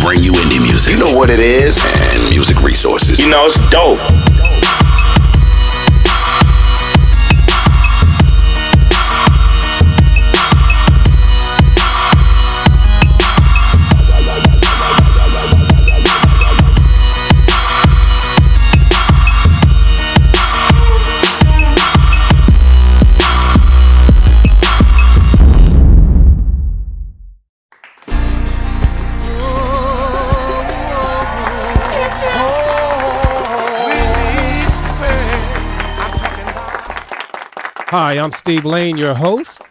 bring you indie music. You know what it is, and music resources. You know, it's dope. Hi, I'm Steve Lane, your host.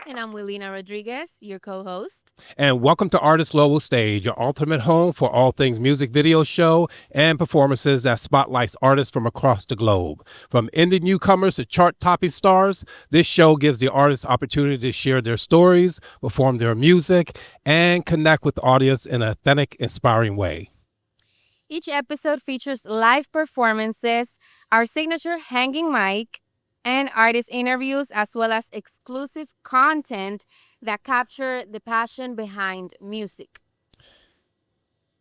And I'm Willina Rodriguez, your co-host. And welcome to Artist Global Stage, your ultimate home for all things music video show and performances that spotlights artists from across the globe. From indie newcomers to chart-topping stars, this show gives the artists opportunity to share their stories, perform their music, and connect with the audience in an authentic, inspiring way. Each episode features live performances, our signature hanging mic, and artist interviews, as well as exclusive content that capture the passion behind music.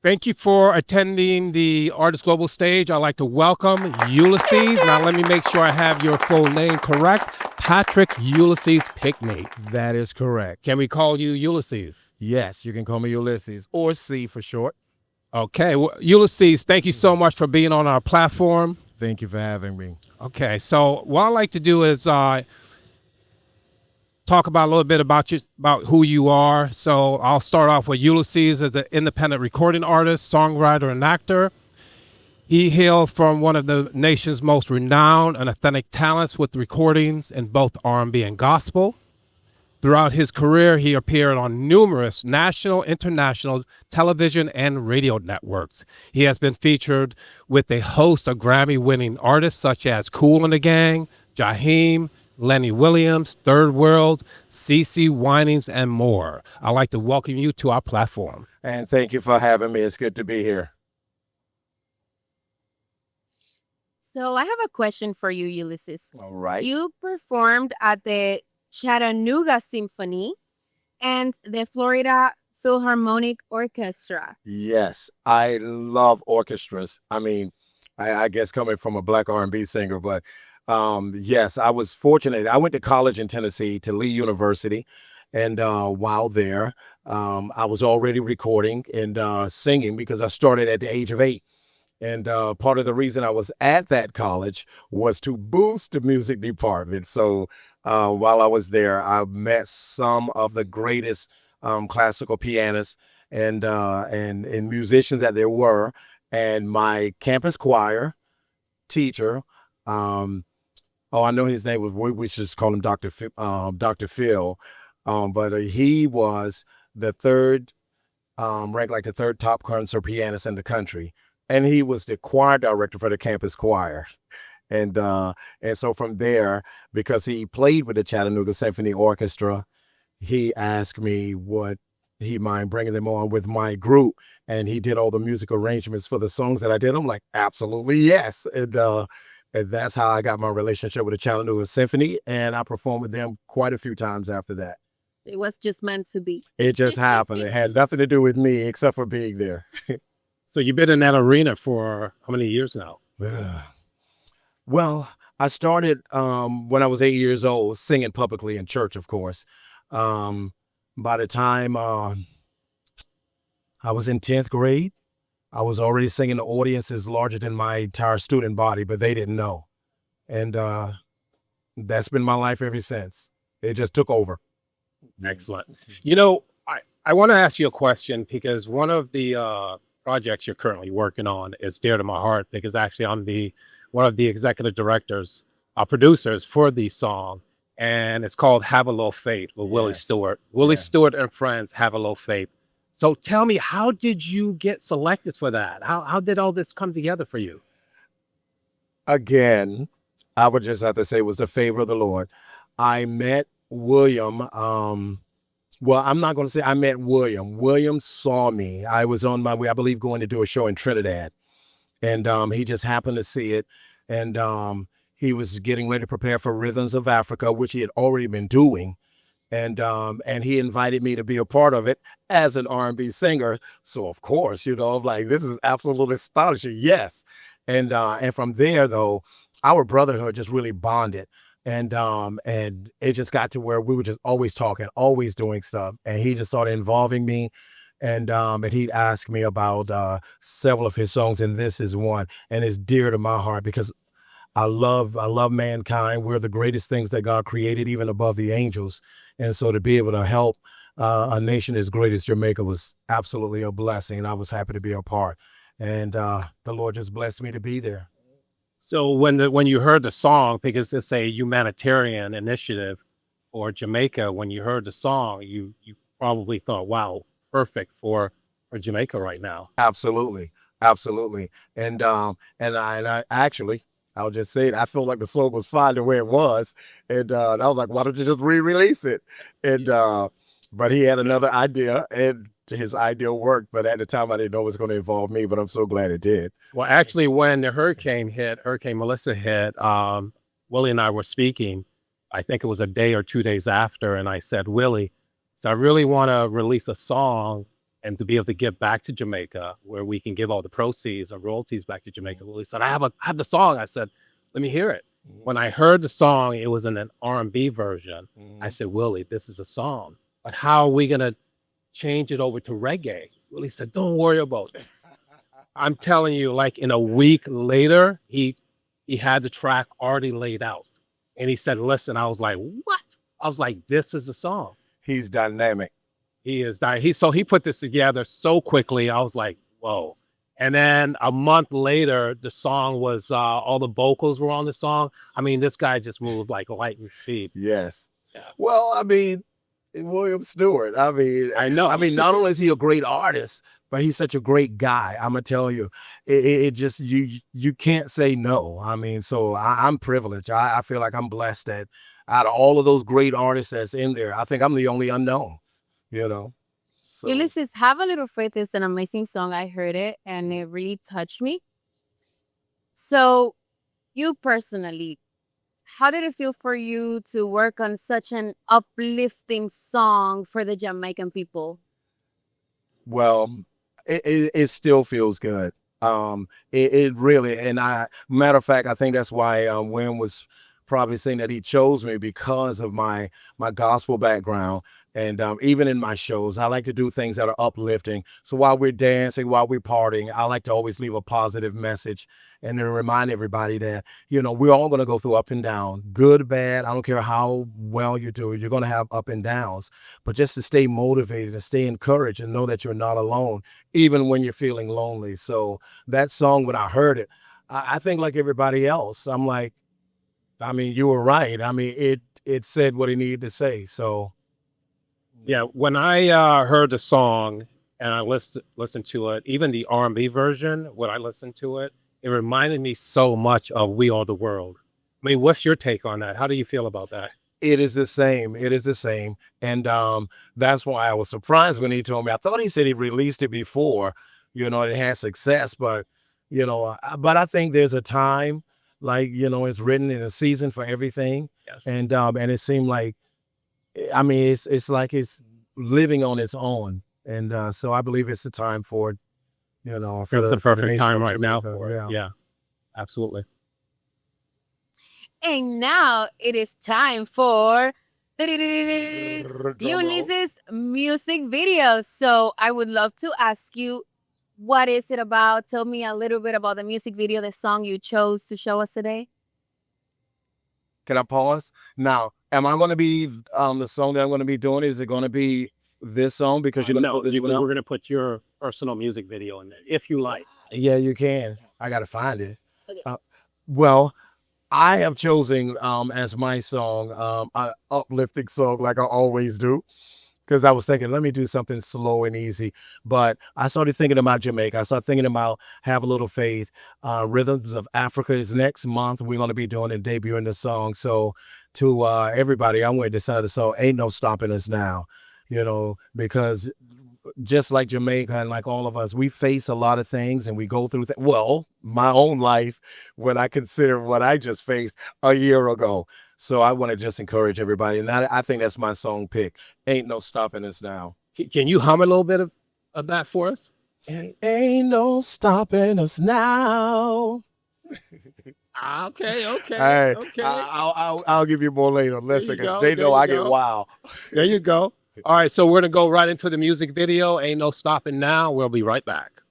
Thank you for attending the Artist Global Stage. I'd like to welcome Ulyses. Now, let me make sure I have your full name correct. Patrick Ulyses Pinkney. That is correct. Can we call you Ulyses? Yes, you can call me Ulysses, or C for short. Okay. Well, Ulyses, thank you so much for being on our platform. Thank you for having me. Okay. So what I like to do is talk about a little bit about you, about who you are. So I'll start off with Ulyses as an independent recording artist, songwriter, and actor. He hailed from one of the nation's most renowned and authentic talents with recordings in both R&B and gospel. Throughout his career, he appeared on numerous national, international television and radio networks. He has been featured with a host of Grammy-winning artists such as Kool and the Gang, Jaheim, Lenny Williams, Third World, CeCe Winans, and more. I'd like to welcome you to our platform. And thank you for having me. It's good to be here. So I have a question for you, Ulysses. All right. You performed at the Chattanooga Symphony and the Florida Philharmonic Orchestra. Yes, I love orchestras. I mean, I guess coming from a black R&B singer, but yes, I was fortunate. I went to college in Tennessee, to Lee University, and while there, I was already recording and singing because I started at the age of 8. And part of the reason I was at that college was to boost the music department. So while I was there, I met some of the greatest classical pianists and musicians that there were. And my campus choir teacher, I know his name was, we should just call him Dr. Phil, but he was the third, ranked like the third top concert pianist in the country. And he was the choir director for the campus choir. And so from there, because he played with the Chattanooga Symphony Orchestra, he asked me would he mind bringing them on with my group. And he did all the music arrangements for the songs that I did. I'm like, absolutely, yes. And that's how I got my relationship with the Chattanooga Symphony. And I performed with them quite a few times after that. It was just meant to be. It just happened. It had nothing to do with me except for being there. So you've been in that arena for how many years now? Well, I started when I was 8 years old, singing publicly in church, of course. By the time I was in 10th grade, I was already singing to audiences larger than my entire student body, but they didn't know. And that's been my life ever since. It just took over. Excellent. You know, I want to ask you a question because one of the projects you're currently working on is dear to my heart because actually I'm one of the executive directors, producers for the song, and it's called Have a Little Faith with Willie Stewart. Willie Stewart and Friends, Have a Little Faith. So tell me, how did you get selected for that? How did all this come together for you? Again, I would just have to say it was the favor of the Lord. I met William. Well, I'm not going to say I met William. William saw me. I was on my way, I believe, going to do a show in Trinidad. And he just happened to see it. And he was getting ready to prepare for Rhythms of Africa, which he had already been doing. and he invited me to be a part of it as an R&B singer. So of course, I'm like, this is absolutely astonishing. Yes. And from there though, our brotherhood just really bonded. And it just got to where we were just always talking, always doing stuff. And he just started involving me. And he'd ask me about several of his songs, and this is one. And it's dear to my heart because I love mankind. We're the greatest things that God created, even above the angels. And so to be able to help a nation as great as Jamaica was absolutely a blessing. And I was happy to be a part. And the Lord just blessed me to be there. So when you heard the song, because it's a humanitarian initiative for Jamaica, when you heard the song, you probably thought, wow, perfect for Jamaica right now. Absolutely. Absolutely. And I actually, I'll just say it. I felt like the song was fine the way it was. And I was like, why don't you just re-release it? But he had another idea, and his idea worked. But at the time, I didn't know it was going to involve me, but I'm so glad it did. Well, actually, when the Hurricane Melissa hit, Willie and I were speaking. I think it was a day or 2 days after, and I said, Willie, so I really want to release a song and to be able to give back to Jamaica, where we can give all the proceeds and royalties back to Jamaica. Willie said, I have the song. I said, let me hear it. When I heard the song, it was in an R&B version. I said, Willie, this is a song, but how are we going to change it over to reggae? Willie said, don't worry about it. I'm telling you, like in a week later, he had the track already laid out. And he said, listen, I was like, what? I was like, this is the song. He's dynamic. He is dying. So he put this together so quickly. I was like, whoa. And then a month later, the song was, all the vocals were on the song. I mean, this guy just moved like lightning speed. Yes. Yeah. Well, I mean, William Stewart. I know. Not only is he a great artist, but he's such a great guy. I'm gonna tell you, it just you can't say no. I mean, so I'm privileged. I feel like I'm blessed that out of all of those great artists that's in there, I think I'm the only unknown. So. Ulysses, Have a Little Faith is an amazing song. I heard it and it really touched me. So, you personally, how did it feel for you to work on such an uplifting song for the Jamaican people? Well, it still feels good. It really, and matter of fact, I think that's why Wynn was probably saying that he chose me because of my gospel background. And even in my shows, I like to do things that are uplifting. So while we're dancing, while we're partying, I like to always leave a positive message and then remind everybody that, we're all going to go through up and down, good, bad. I don't care how well you do, you're going to have up and downs. But just to stay motivated and stay encouraged and know that you're not alone, even when you're feeling lonely. So that song, when I heard it, I think like everybody else, I'm like, you were right. It said what it needed to say. So. Yeah, when I heard the song and I listened to it, even the R&B version, when I listened to it, it reminded me so much of We Are the World. I mean, what's your take on that? How do you feel about that? It is the same. It is the same. And that's why I was surprised when he told me. I thought he said he released it before, it had success. But I think there's a time, like, it's written in a season for everything. Yes. And it seemed like, it's like it's living on its own. And so I believe it's the time for it, it's the perfect time right now for it. Yeah, absolutely. And now it is time for Ulyses music video. So I would love to ask you, what is it about? Tell me a little bit about the music video, the song you chose to show us today. Can I pause? Now, am I going to be the song that I'm going to be doing? Is it going to be this song? Because we're going to put your personal music video in there, if you like. Yeah, you can. I got to find it. Okay. Well, I have chosen as my song an uplifting song, like I always do. Because I was thinking, let me do something slow and easy. But I started thinking about Jamaica. I started thinking about Have a Little Faith. Rhythms of Africa is next month. We're going to be doing and debuting the song. So to everybody, I'm going to decide the song, Ain't No Stopping Us Now, because just like Jamaica and like all of us, we face a lot of things and we go through well, my own life when I consider what I just faced a year ago. So I want to just encourage everybody. And I think that's my song pick. Ain't no stopping us now. Can you hum a little bit of that for us? Ain't no stopping us now. Okay. Hey, I'll give you more later. Listen, because they know I get wild. There you go. All right, so we're gonna go right into the music video. Ain't no stopping now. We'll be right back.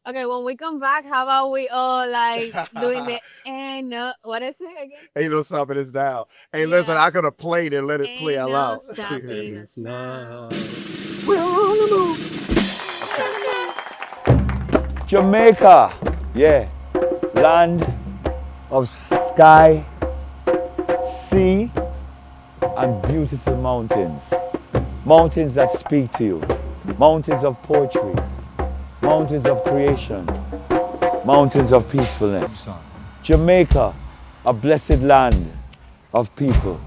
Okay, when we come back, how about we all like doing the ain't no, what is it again? Ain't no stopping us now. Hey, listen, I could have played and let it play out loud. Ain't no stopping us now. We're on the move. Jamaica, yeah, land of sky, sea, and beautiful mountains. Mountains that speak to you. Mountains of poetry. Mountains of creation. Mountains of peacefulness. Jamaica, a blessed land of people.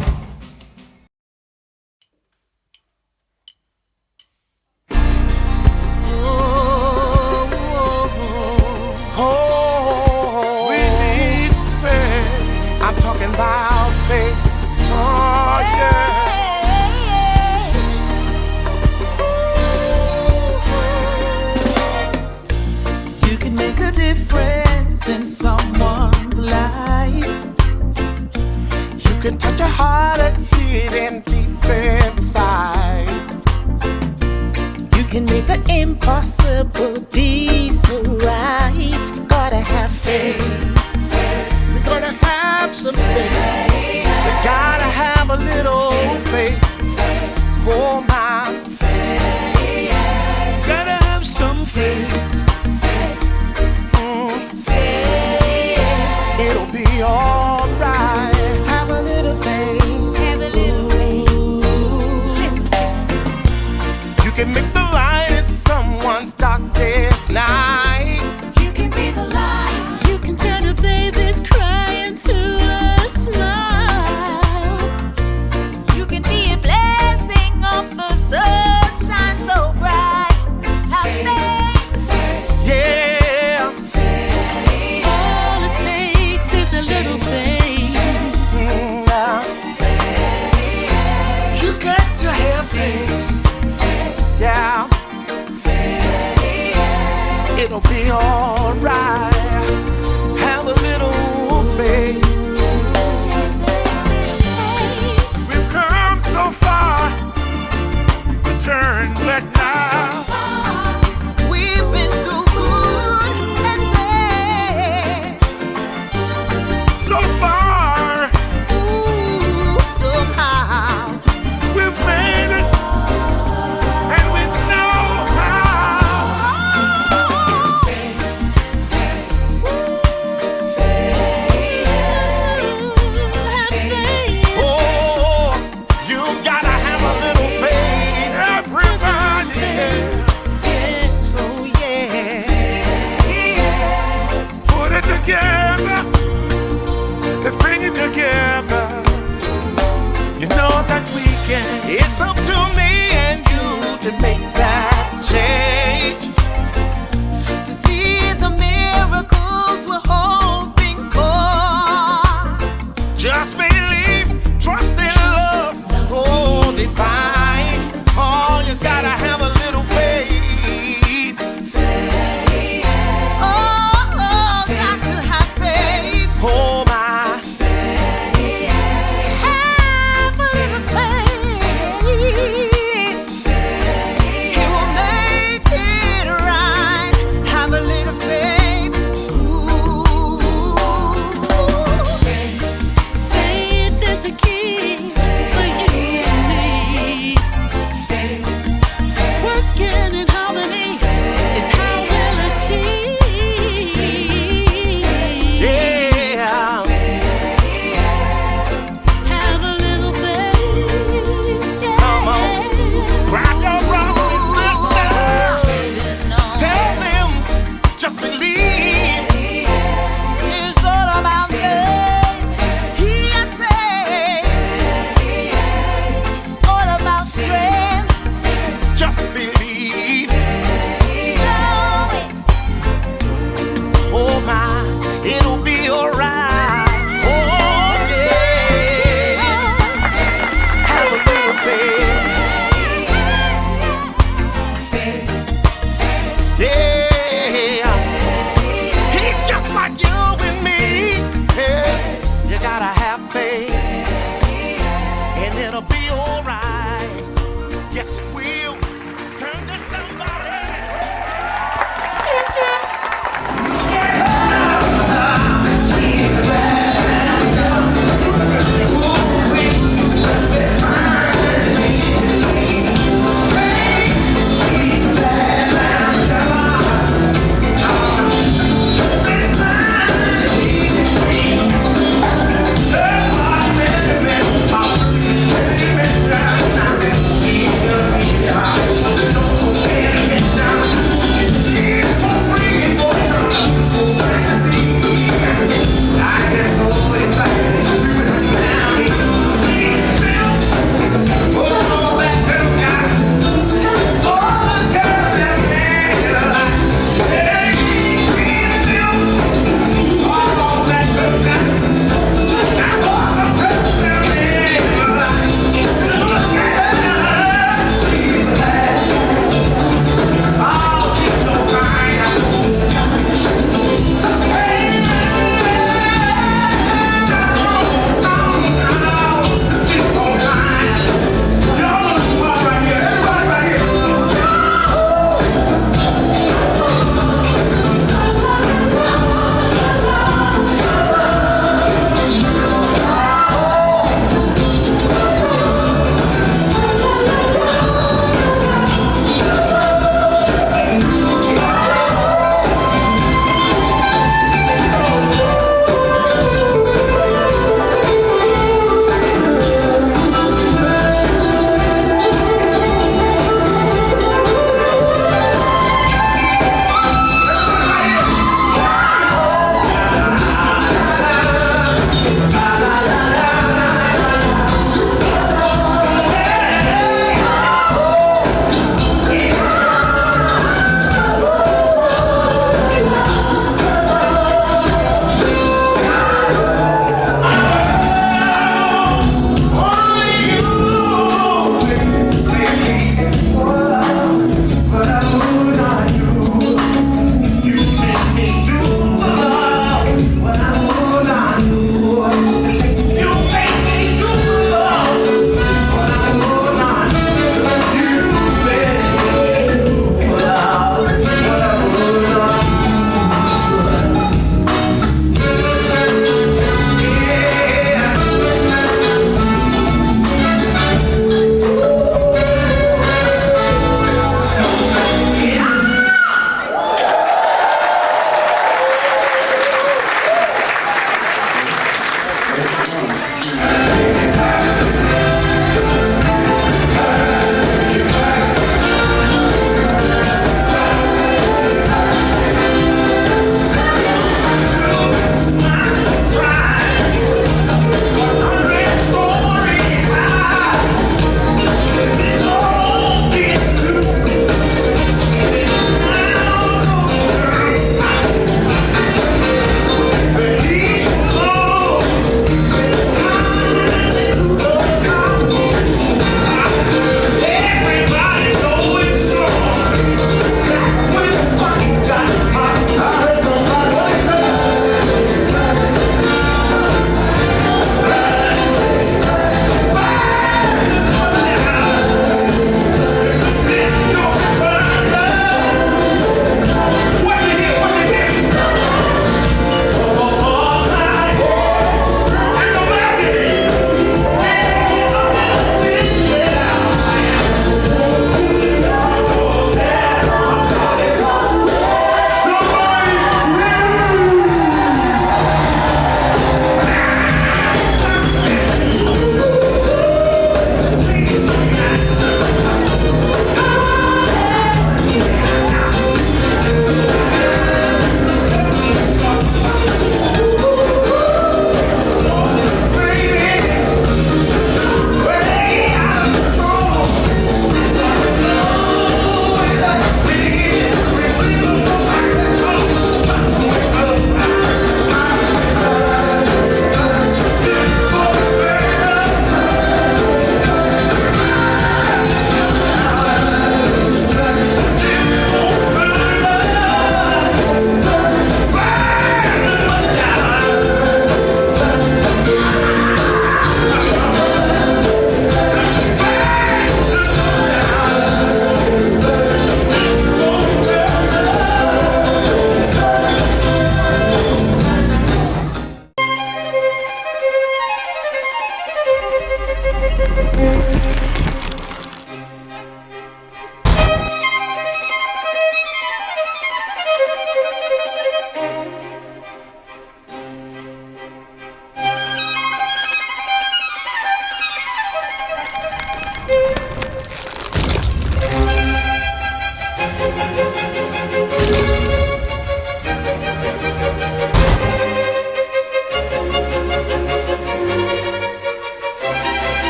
We need faith. I'm talking about faith. Oh, yeah. You can make a difference in someone's life. You can touch a heart and hidden deep inside. You can make the impossible be so right. Gotta have faith. We're gonna have some faith. We gotta have a little faith. Oh, my faith. Gotta have some faith. It'll be all right. Have a little faith. Have a little faith. Listen. You can make the light in someone's darkest night. You can be the light. You can turn a baby's cry into a smile. You can be a blessing of the sunshine so bright. Have faith. Yeah. All it takes is a little faith. You got to have faith. Yeah. It'll be all right.